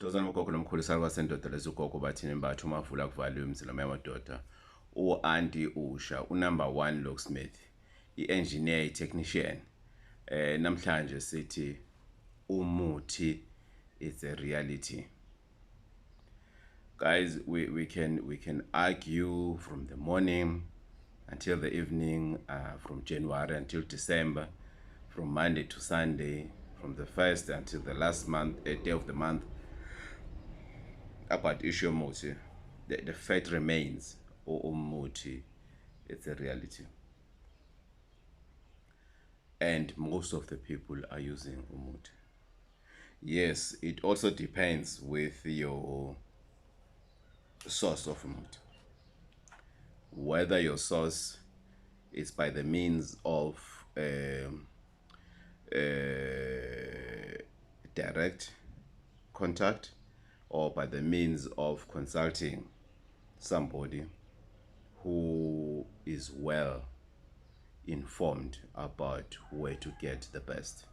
Dozana ugogo nomkhulisana kwasendoda lesugogo Bathini Mbatha umavula kuvolumes noma yamadoda u-anti usha unumber 1 locksmith i-engineer i-technician namhlanje sithi umuthi is a reality. Guys, we can argue from the morning until the evening, from January until December, from Monday to Sunday, from the first until the last month, day of the month, about issue Umuthi. The fact remains, Umuthi, it's a reality. And most of the people are using Umuthi. Yes, it also depends with your source of Umuthi. Whether your source is by the means of direct contact or by the means of consulting somebody who is well informed about where to get the best.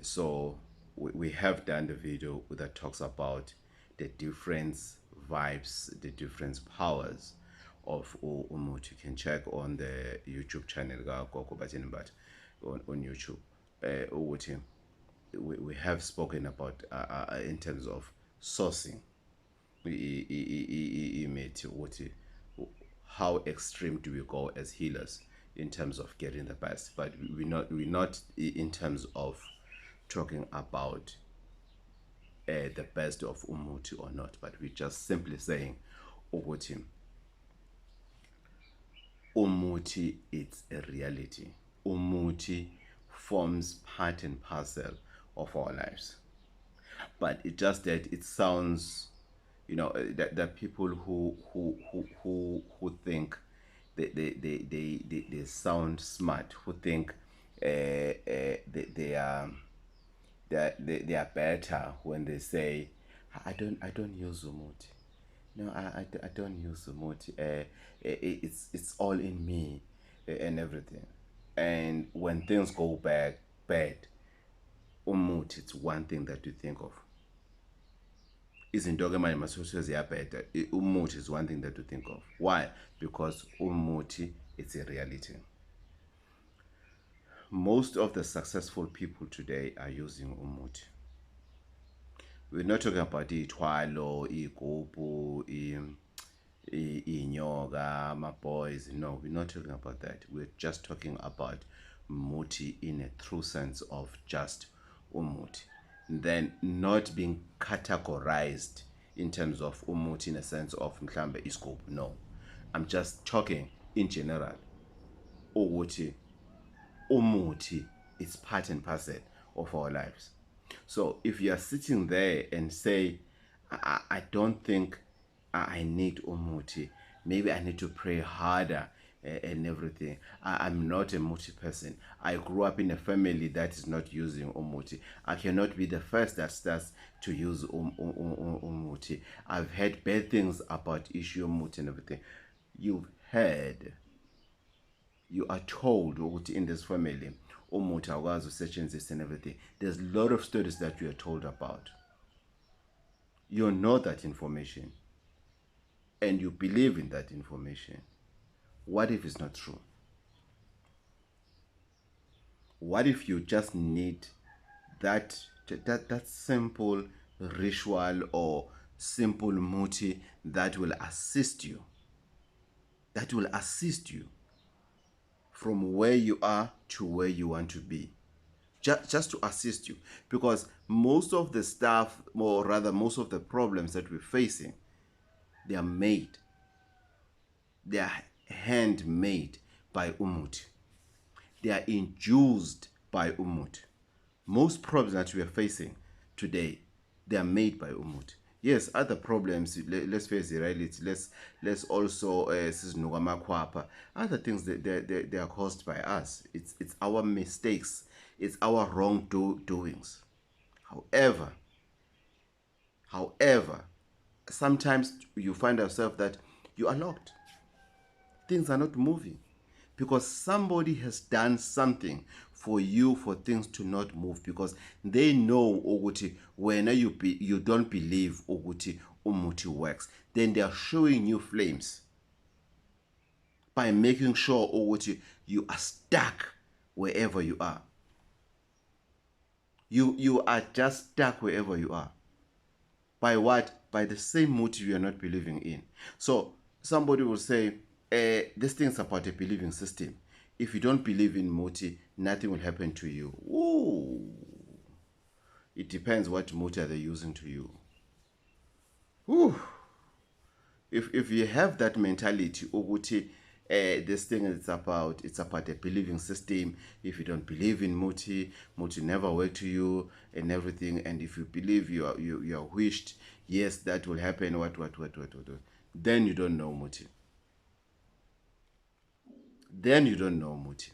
So we have done the video that talks about the different vibes, the different powers of Umuthi. You can check on the YouTube channel Gogo Bathini Mbatha on YouTube. We have spoken about in terms of sourcing how extreme do we go as healers in terms of getting the best, but we're not in terms of talking about the best of Umuthi or not, but we're just simply saying Umuthi, it's a reality. Umuthi forms part and parcel of our lives, but it just that it sounds, that people who think they sound smart, who think they are better when they say I don't use Umuthi. No, I don't use Umuthi. It's all in me and everything. And when things go bad, Umuthi, it's one thing that you think of. Izinto ke manje masose ziyabheda, Umuthi is one thing that you think of. Why? Because Umuthi, it's a reality. Most of the successful people today are using Umuthi. We're not talking about ithwalo, igubhu, inyoka, my boys. No, we're not talking about that. We're just talking about Umuthi in a true sense of just Umuthi. Then not being categorized in terms of Umuthi in a sense of mhlambe isigubhu. No, I'm just talking in general. Umuthi, it's part and parcel of our lives. So if you are sitting there and say, I don't think I need Umuthi, maybe I need to pray harder and everything. I'm not a Umuthi person. I grew up in a family that is not using Umuthi. I cannot be the first that starts to use Umuthi. I've heard bad things about issue Umuthi and everything. You are told in this family Umuthi awukwazi usetshenziswa and everything. There's a lot of stories that you are told about. You know that information and you believe in that information. What if it's not true? What if you just need that simple ritual or simple Umuthi that will assist you? That will assist you from where you are to where you want to be. Just to assist you. Because most of the stuff, or rather most of the problems that we're facing, they are made. They are handmade by Umuthi. They are induced by Umuthi. Most problems that we are facing today, they are made by Umuthi. Yes, other problems, let's face the reality. Let's also other things they are caused by us. It's our mistakes. It's our wrongdoings. However, sometimes you find yourself that you are locked. Things are not moving because somebody has done something for you for things to not move, because they know ukuthi when you don't believe ukuthi Umuthi works, then they are showing you flames by making sure ukuthi you are stuck wherever you are. You are just stuck wherever you are. By what? By the same motive you are not believing in. So somebody will say, this thing is about a believing system. If you don't believe in Muti, nothing will happen to you. Ooh. It depends what Muti are they using to you. Ooh. If you have that mentality, Uguti, this thing is about a believing system. If you don't believe in Muti never work to you and everything. And if you believe you are wished, yes, that will happen. What. Then you don't know Muti. Then you don't know Umuthi.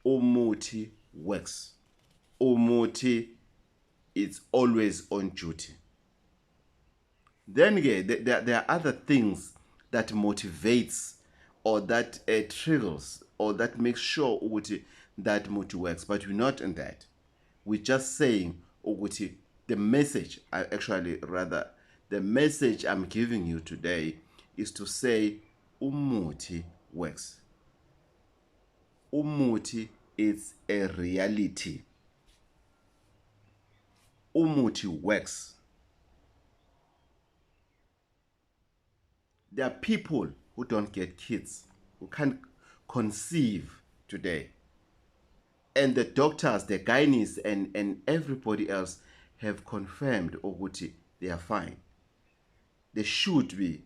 Umuthi works. Umuthi is always on duty. Then again, there are other things that motivates or that triggers or that makes sure Umuthi, that Umuthi works. But we're not in that. We're just saying Umuthi, the message, the message I'm giving you today is to say Umuthi works. Umuthi is a reality. Umuthi works. There are people who don't get kids, who can't conceive today. And the doctors, the gynaes, and everybody else have confirmed Oguti, they are fine. They should be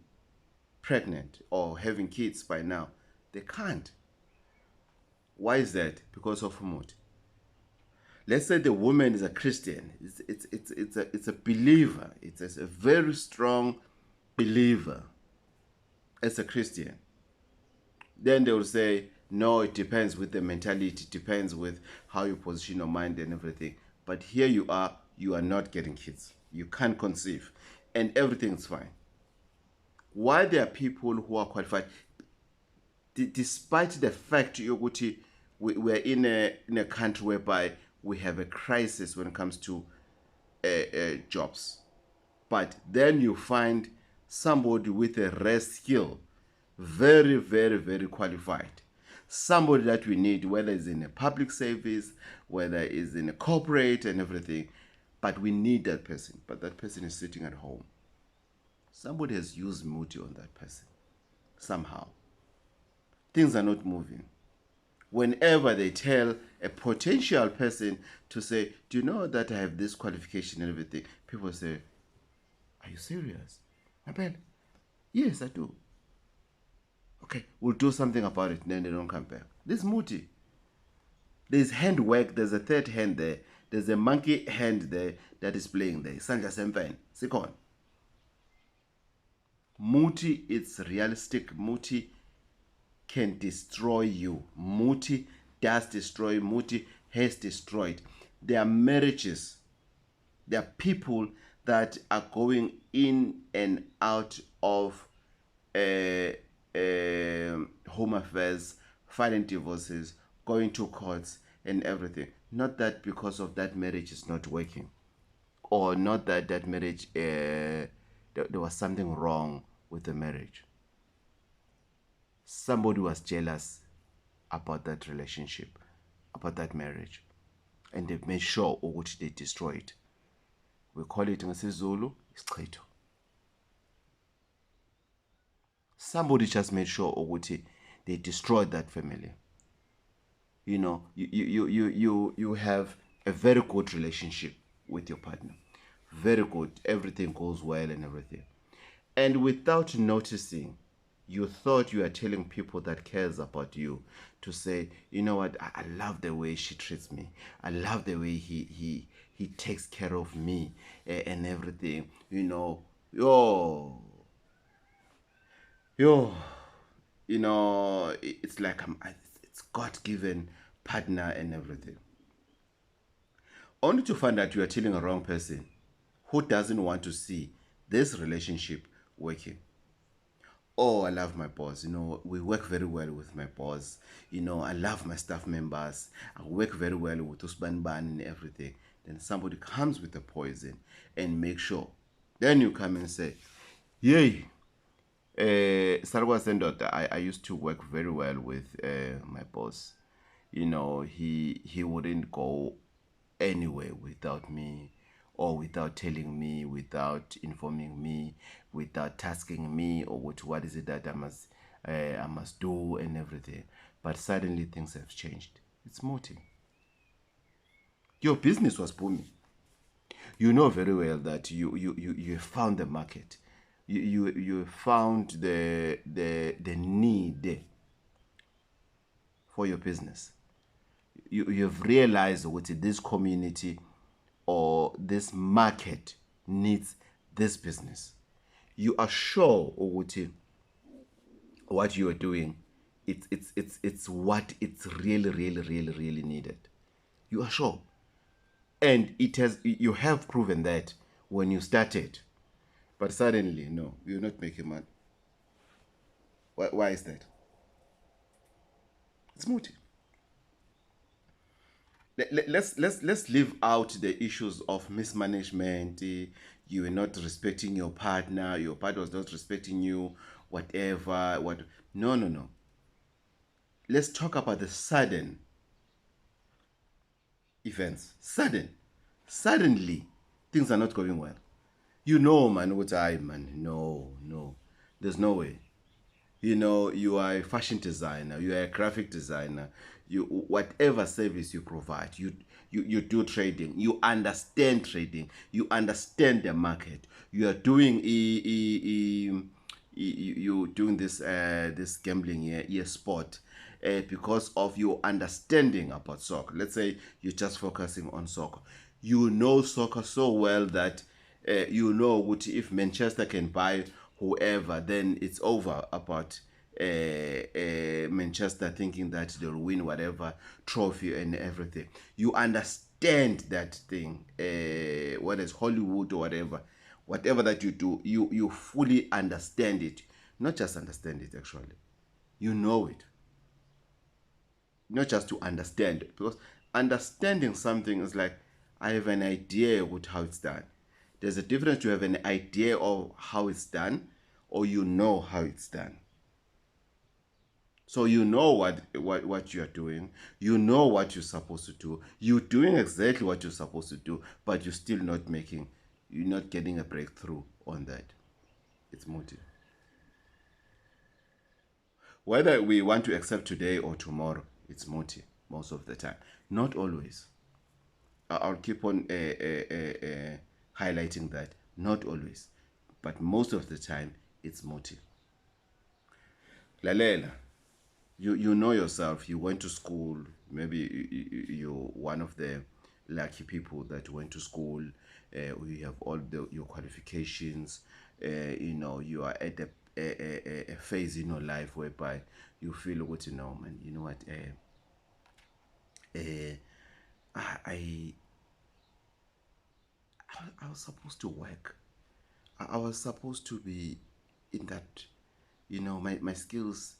pregnant or having kids by now. They can't. Why is that? Because of Umuthi. Let's say the woman is a Christian. It's a believer. It's a very strong believer as a Christian. Then they will say, no, it depends with the mentality. It depends with how you position your mind and everything. But here you are not getting kids. You can't conceive. And everything's fine. Why there are people who are qualified, despite the fact we're in a country whereby we have a crisis when it comes to jobs. But then you find somebody with a rare skill, very, very, very qualified. Somebody that we need, whether it's in a public service, whether it's in a corporate and everything. But we need that person. But that person is sitting at home. Somebody has used Muti on that person. Somehow. Things are not moving. Whenever they tell a potential person to say, do you know that I have this qualification and everything? People say, are you serious? Abel, yes, I do. Okay, we'll do something about it. Then they don't come back. This Muti. There's handwork. There's a third hand there. There's a monkey hand there that is playing there. Sandla Sempen. Sikon. Muti, it's realistic. Muti can destroy you. Muti does destroy. Muti has destroyed. There are marriages. There are people that are going in and out of home affairs, filing divorces, going to courts and everything. Not that because of that marriage is not working, or not that that marriage there was something wrong with the marriage. Somebody was jealous about that relationship, about that marriage, and they made sure which they destroyed it. We call it in Zulu, isichitho. Somebody just made sure they destroyed that family. You know, you have a very good relationship with your partner. Very good. Everything goes well and everything. And without noticing, you thought you are telling people that cares about you to say, you know what, I love the way she treats me. I love the way he takes care of me and everything. You know, you know, it's like it's God-given partner and everything. Only to find out you are telling a wrong person who doesn't want to see this relationship working. Oh, I love my boss. We work very well with my boss. I love my staff members. I work very well with Usban Ban and everything. Then somebody comes with the poison and make sure. Then you come and say, yay. Sarwa Sendota, I used to work very well with my boss. He wouldn't go anywhere without me, or without telling me, without informing me, without tasking me, or what is it that I must do and everything. But suddenly things have changed. It's Umuthi. Your business was booming. You know very well that you found the market. You found the need for your business. You've realized what this community or this market needs this business. You are sure what you are doing, it's what it's really needed. You are sure. And you have proven that when you started. But suddenly, no, you're not making money. Why is that? It's Umuthi. Let's leave out the issues of mismanagement. You were not respecting your partner was not respecting you, whatever. No. Let's talk about the sudden events. Suddenly, things are not going well. Man, what I man. No. There's no way. You are a fashion designer, you are a graphic designer, you whatever service you provide, you do trading, you understand trading, you understand the market, you are doing you doing this gambling here sport, because of your understanding about soccer. Let's say you're just focusing on soccer. You know soccer so well that what if Manchester can buy whoever, then it's over about Manchester thinking that they'll win whatever trophy and everything. You understand that thing, whether it's Hollywood or whatever that you do, you fully understand it. Not just understand it, actually. You know it. Not just to understand it, because understanding something is like, I have an idea with how it's done. There's a difference to have an idea of how it's done, or you know how it's done. So you know what you're doing. You know what you're supposed to do. You're doing exactly what you're supposed to do, but you're not getting a breakthrough on that. It's Umuthi. Whether we want to accept today or tomorrow, it's Umuthi most of the time. Not always. I'll keep on highlighting that. Not always. But most of the time, it's Umuthi. Lalela, you know yourself. You went to school. Maybe you're one of the lucky people that went to school. You have all your qualifications. You are at a phase in your life whereby you feel what man. You know what? I I was supposed to work. I was supposed to be in that. My skills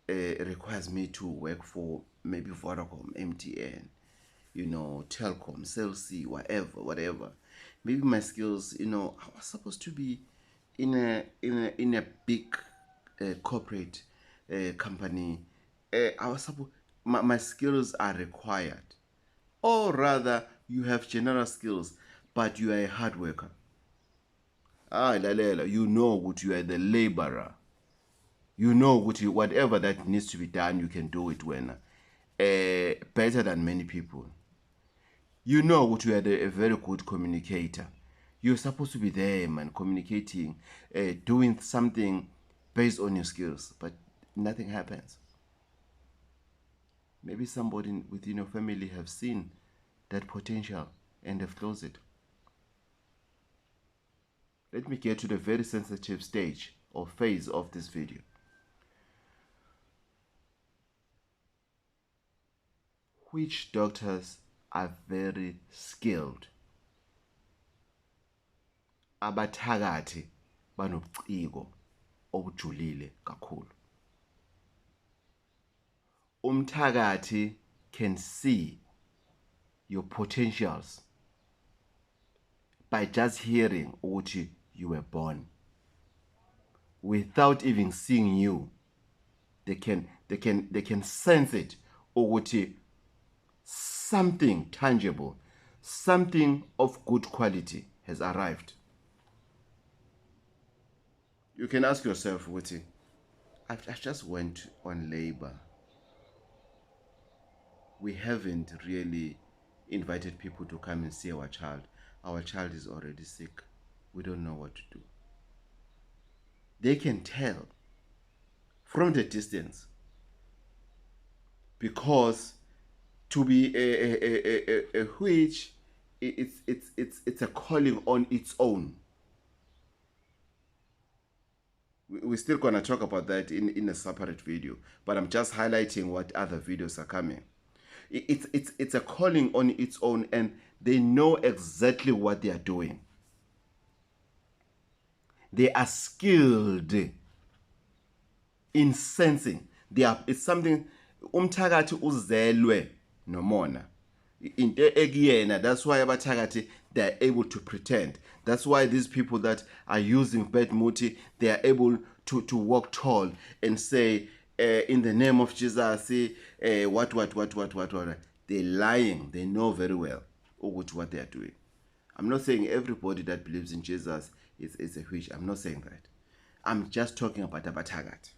requires me to work for maybe Vodacom, MTN, Telcom, Cell C, whatever. Maybe my skills, I was supposed to be in a big corporate company. I was supposed my skills are required, or rather, you have general skills, but you are a hard worker. Lalela, you know what you are the laborer. You know whatever that needs to be done, you can do it when better than many people. You know what you are a very good communicator. You're supposed to be there, man, communicating, doing something based on your skills, but nothing happens. Maybe somebody within your family have seen that potential and have closed it. Let me get to the very sensitive stage or phase of this video. Which doctors are very skilled? Abathakathi banobuciko obujulile kakhulu. Umthakathi can see your potentials by just hearing ukuthi you were born. Without even seeing you, they can sense it ukuthi something tangible, something of good quality has arrived. You can ask yourself, Wuti, I just went on labor. We haven't really invited people to come and see our child. Our child is already sick. We don't know what to do. They can tell from the distance, because to be a witch, it's a calling on its own. We're still going to talk about that in a separate video, but I'm just highlighting what other videos are coming. It's a calling on its own, and they know exactly what they are doing. They are skilled in sensing. It's something umthakathi uzelwe nomona. Into ekuyena, that's why abathakathi, they are able to pretend. That's why these people that are using bad muti, they are able to walk tall and say, in the name of Jesus, what. They're lying. They know very well what they are doing. I'm not saying everybody that believes in Jesus is a witch. I'm not saying that. I'm just talking about abathakathi.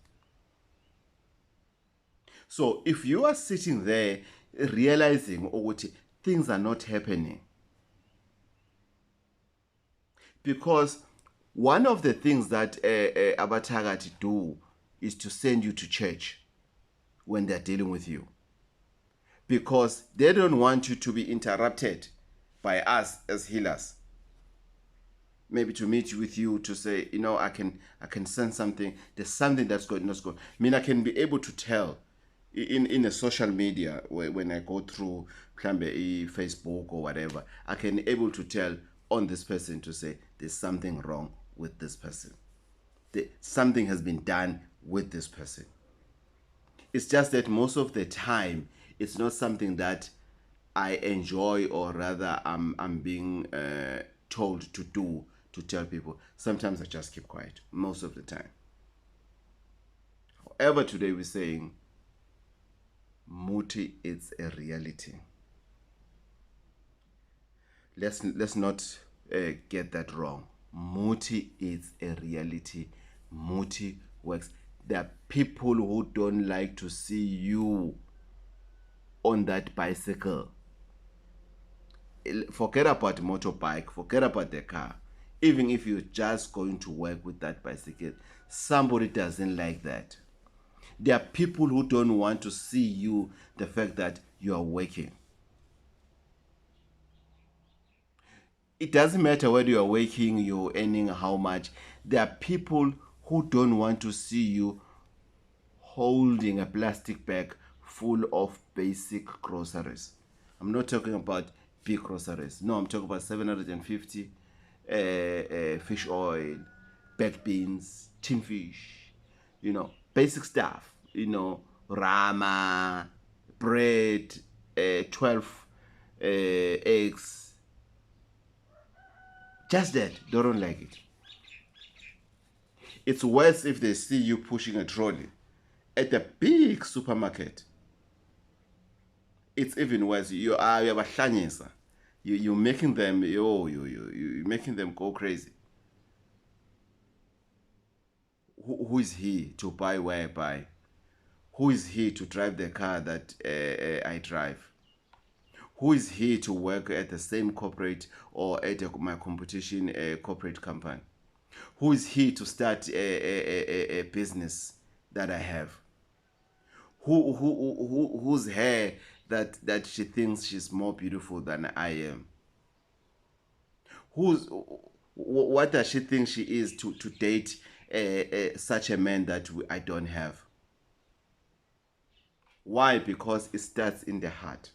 So if you are sitting there realizing things are not happening, because one of the things that abathakathi do is to send you to church when they're dealing with you, because they don't want you to be interrupted by us as healers. Maybe to meet with you to say, I can sense something. There's something that's going, not going. I mean, I can be able to tell in a social media when I go through Facebook or whatever. I can be able to tell on this person to say there's something wrong with this person. Something has been done with this person. It's just that most of the time it's not something that I enjoy, or rather I'm being told to do, to tell people. Sometimes I just keep quiet, most of the time. However, today we're saying Muti is a reality. Let's not get that wrong. Muti is a reality. Muti works. There are people who don't like to see you on that bicycle. Forget about motorbike, forget about the car. Even if you're just going to work with that bicycle, somebody doesn't like that. There are people who don't want to see you, the fact that you are working. It doesn't matter whether you are working, you're earning how much. There are people who don't want to see you holding a plastic bag full of basic groceries. I'm not talking about big groceries. No, I'm talking about 750 fish oil, baked beans, tin fish, basic stuff, rama, bread, 12 eggs. Just that, they don't like it. It's worse if they see you pushing a trolley at a big supermarket. It's even worse. You're making them, you're making them go crazy. Who is he to buy where I buy? Who is he to drive the car that I drive? Who is he to work at the same corporate or at my competition corporate company? Who is he to start a business that I have? Whose hair that she thinks she's more beautiful than I am? What does she think she is to date such a man that I don't have? Why? Because it starts in the heart.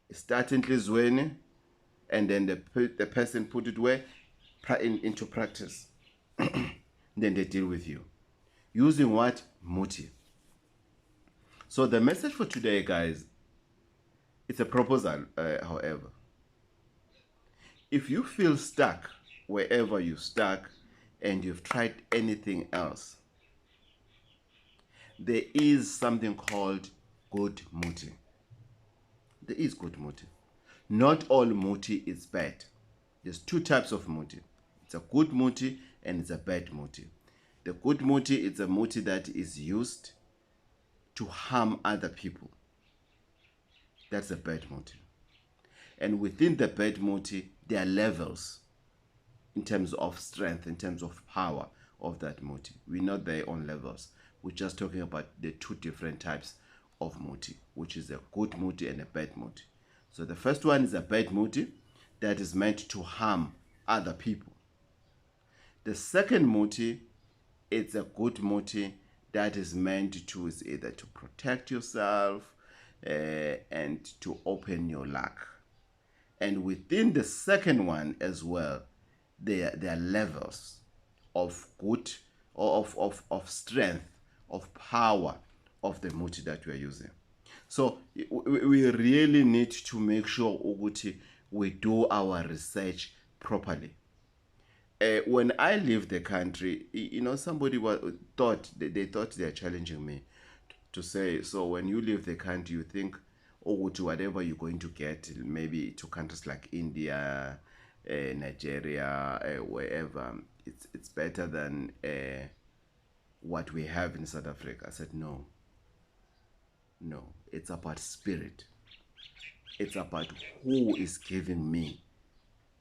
It starts in Lizweni, and then the person put it where? Into practice. then they deal with you. Using what? Umuthi. So the message for today, guys, it's a proposal, however. If you feel stuck wherever you're stuck and you've tried anything else, there is something called good muti. There is good muti. Not all muti is bad. There's two types of muti. It's a good muti and it's a bad muti. The good muti is a muti that is used to harm other people. That's a bad muti. And within the bad muti, there are levels in terms of strength, in terms of power of that muti. We know their own levels. We're just talking about the two different types of muti, which is a good muti and a bad muti. So the first one is a bad muti that is meant to harm other people. The second muti, it's a good muti that is meant to is either to protect yourself and to open your luck. And within the second one as well, there are levels of good or of strength, of power of the muti that we are using. So we really need to make sure Umuthi, we do our research properly. When I leave the country, somebody thought they thought they're challenging me to say, so when you leave the country, you think, to whatever you're going to get, maybe to countries like India, Nigeria, wherever, it's better than what we have in South Africa. I said, no, it's about spirit. It's about who is giving me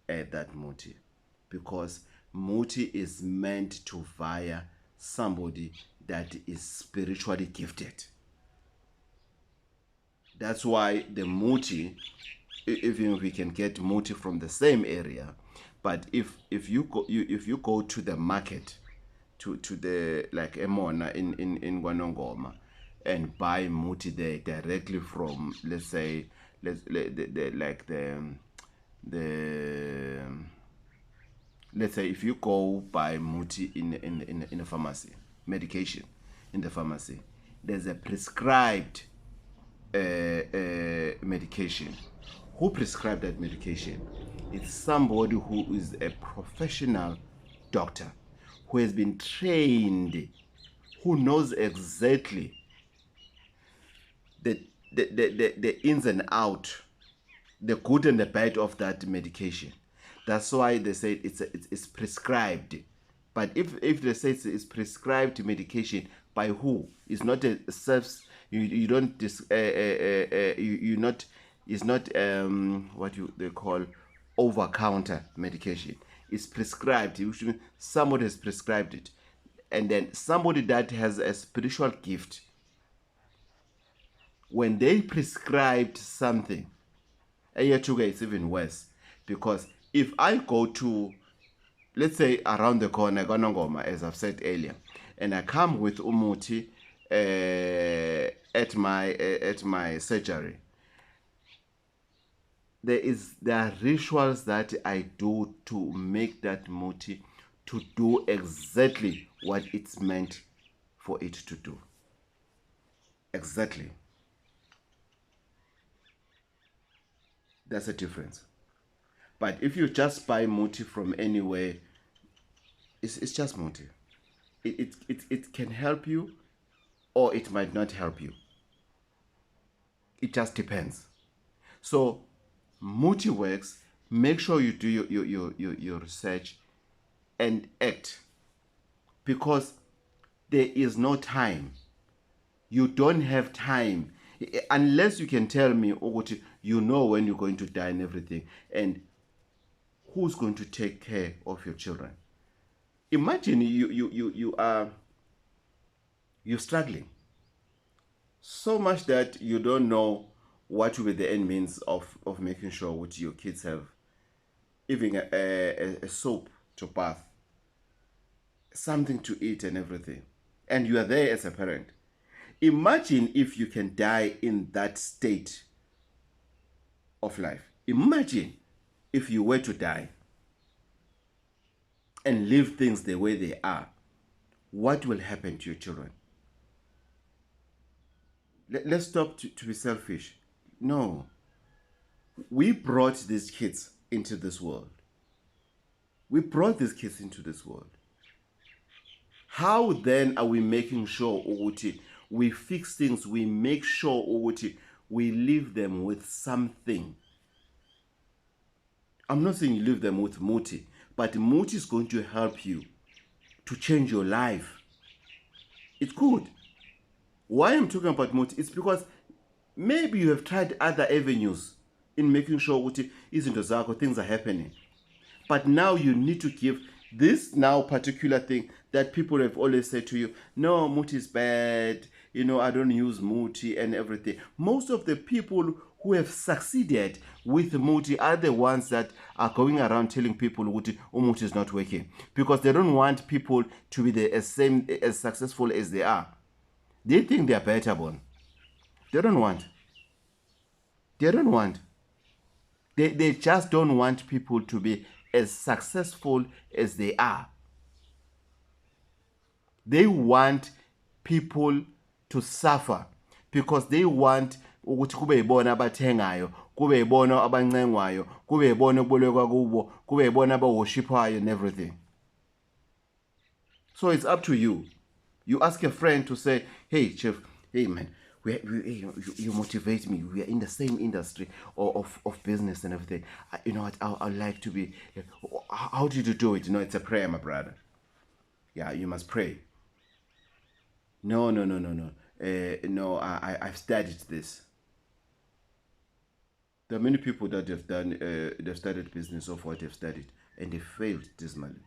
that muti, because muti is meant to via somebody that is spiritually gifted. That's why the muti, even if we can get muti from the same area, but if you go to the market, to the like Emona in Gwanongoma, and buy muti there directly from, let's say, let's say if you go buy muti in a pharmacy, medication in the pharmacy, there's a prescribed medication. Who prescribed that medication? It's somebody who is a professional doctor, who has been trained, who knows exactly the ins and out, the good and the bad of that medication. That's why they say it's prescribed. But if they say it's prescribed medication by who? It's not a self. You don't you not. It's not what they call over-counter medication. It's prescribed. Somebody has prescribed it, and then somebody that has a spiritual gift, when they prescribed something, it's even worse, because if I go to, let's say, around the corner, Gonongoma, as I've said earlier, and I come with Umuthi at my surgery, there are rituals that I do to make that muti to do exactly what it's meant for it to do. Exactly. That's a difference. But if you just buy muti from anywhere, it's just muti. It can help you, or it might not help you. It just depends. So muti works. Make sure you do your research and act, because there is no time. You don't have time unless you can tell me, you know when you're going to die and everything, and who's going to take care of your children. Imagine you're struggling so much that you don't know what will be the end means of making sure what your kids have even a soap to bath, something to eat and everything, and you are there as a parent. Imagine if you can die in that state of life. Imagine if you were to die and leave things the way they are. what will happen to your children? Let's stop to be selfish. No, we brought these kids into this world. We brought these kids into this world. How then are we making sure ukuthi we fix things, we make sure ukuthi we leave them with something? I'm not saying you leave them with Umuthi, but Umuthi is going to help you to change your life. It's good. Why I'm talking about Umuthi? It's because maybe you have tried other avenues in making sure ukuthi izinto zakho, things are happening. But now you need to give this now particular thing that people have always said to you, no, Umuthi is bad, you know, I don't use Umuthi and everything. Most of the people who have succeeded with Umuthi are the ones that are going around telling people Umuthi is not working, because they don't want people to be as successful as they are. They think they are better born. They don't want. They just don't want people to be as successful as they are. They want people to suffer because they want ukuthi kube yibona abathengayo, kube yibona abancengwayo, kube yibona okubolekwa kubo, kube yibona abaworshipwayo and everything. So it's up to you. You ask a friend to say, hey, Chef, hey, man, you motivate me. We are in the same industry of business and everything. You know what? I'd like to be. How did you do it? You know, it's a prayer, my brother. Yeah, you must pray. No. No, I've studied this. There are many people that have done, they've studied business of what they've studied, and they failed dismally.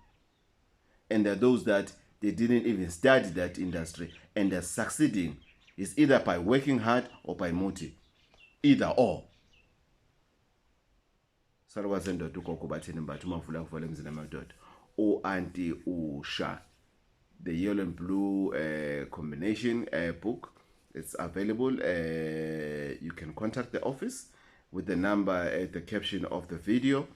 And there are those that they didn't even study that industry, and they're succeeding. It's either by working hard or by Umuthi. Either or. Sarwazendo to Gogo Bathini Mbatha umavula kuvula emzini amadoda. Anti Usha. The yellow and blue combination book. It's available. You can contact the office with the number at the caption of the video.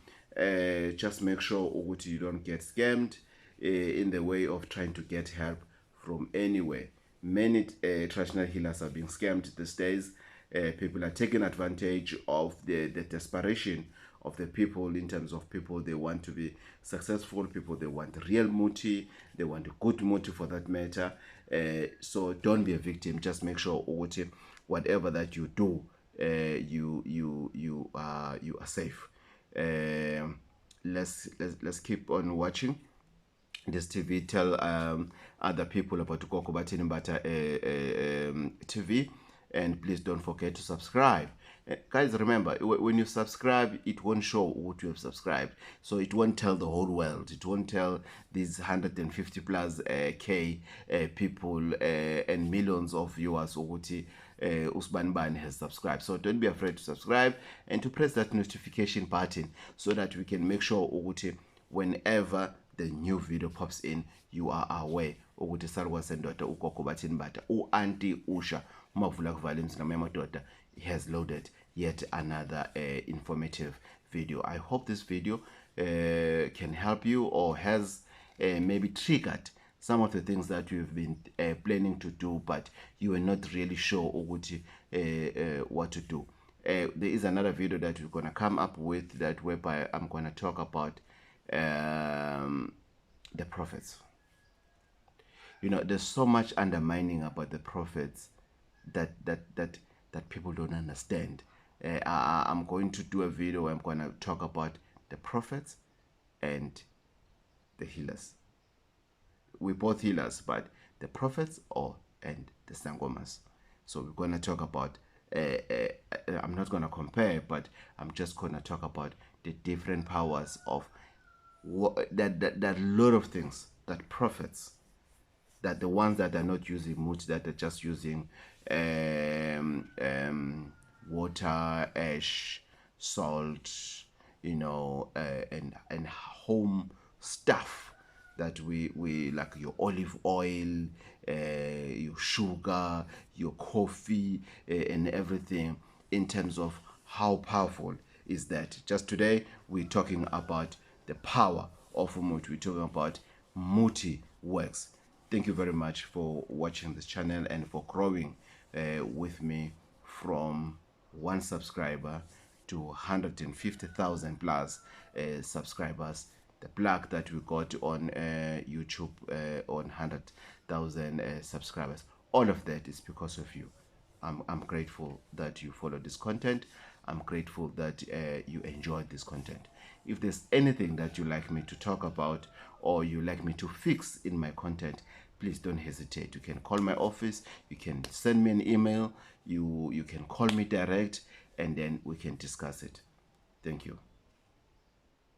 Just make sure you don't get scammed in the way of trying to get help from anywhere. Many traditional healers are being scammed these days. People are taking advantage of the desperation of the people, in terms of people they want to be successful, people they want real Umuthi, they want a good Umuthi for that matter. So don't be a victim. Just make sure whatever that you do, you are safe. Let's keep on watching this TV. Tell other people about Gogo Bathini Mbatha TV, and please don't forget to subscribe. Guys, remember, when you subscribe, it won't show what you have subscribed, so it won't tell the whole world. It won't tell these 150 plus K people and millions of viewers ukuthi Usbanban has subscribed. So don't be afraid to subscribe and to press that notification button so that we can make sure ukuthi whenever the new video pops in, you are aware ukuthi sarwasendoda uGogo Bathini Mbatha u-Auntie Usha umavula kuvala emzini amadoda has loaded yet another informative video. I hope this video can help you, or has maybe triggered some of the things that you've been planning to do, but you are not really sure what to do. There is another video that we're going to come up with, that whereby I'm going to talk about the prophets. You know, there's so much undermining about the prophets that people don't understand. I'm going to do a video where I'm going to talk about the prophets and the healers. We're both healers, but the prophets and the sangomas. So we're going to talk about, I'm not going to compare, but I'm just going to talk about the different powers of that lot of things, that prophets, that the ones that are not using Umuthi, that are just using water, ash, salt, you know, and home stuff that we like, your olive oil, your sugar, your coffee, and everything, in terms of how powerful is that. Just today we're talking about the power of Umuthi. We're talking about Umuthi works. Thank you very much for watching this channel and for growing with me from one subscriber to 150,000 plus subscribers. The plug that we got on YouTube on 100,000 subscribers. All of that is because of you. I'm grateful that you follow this content. I'm grateful that you enjoyed this content. If there's anything that you like me to talk about or you like me to fix in my content, please don't hesitate. You can call my office, you can send me an email, you can call me direct, and then we can discuss it. Thank you.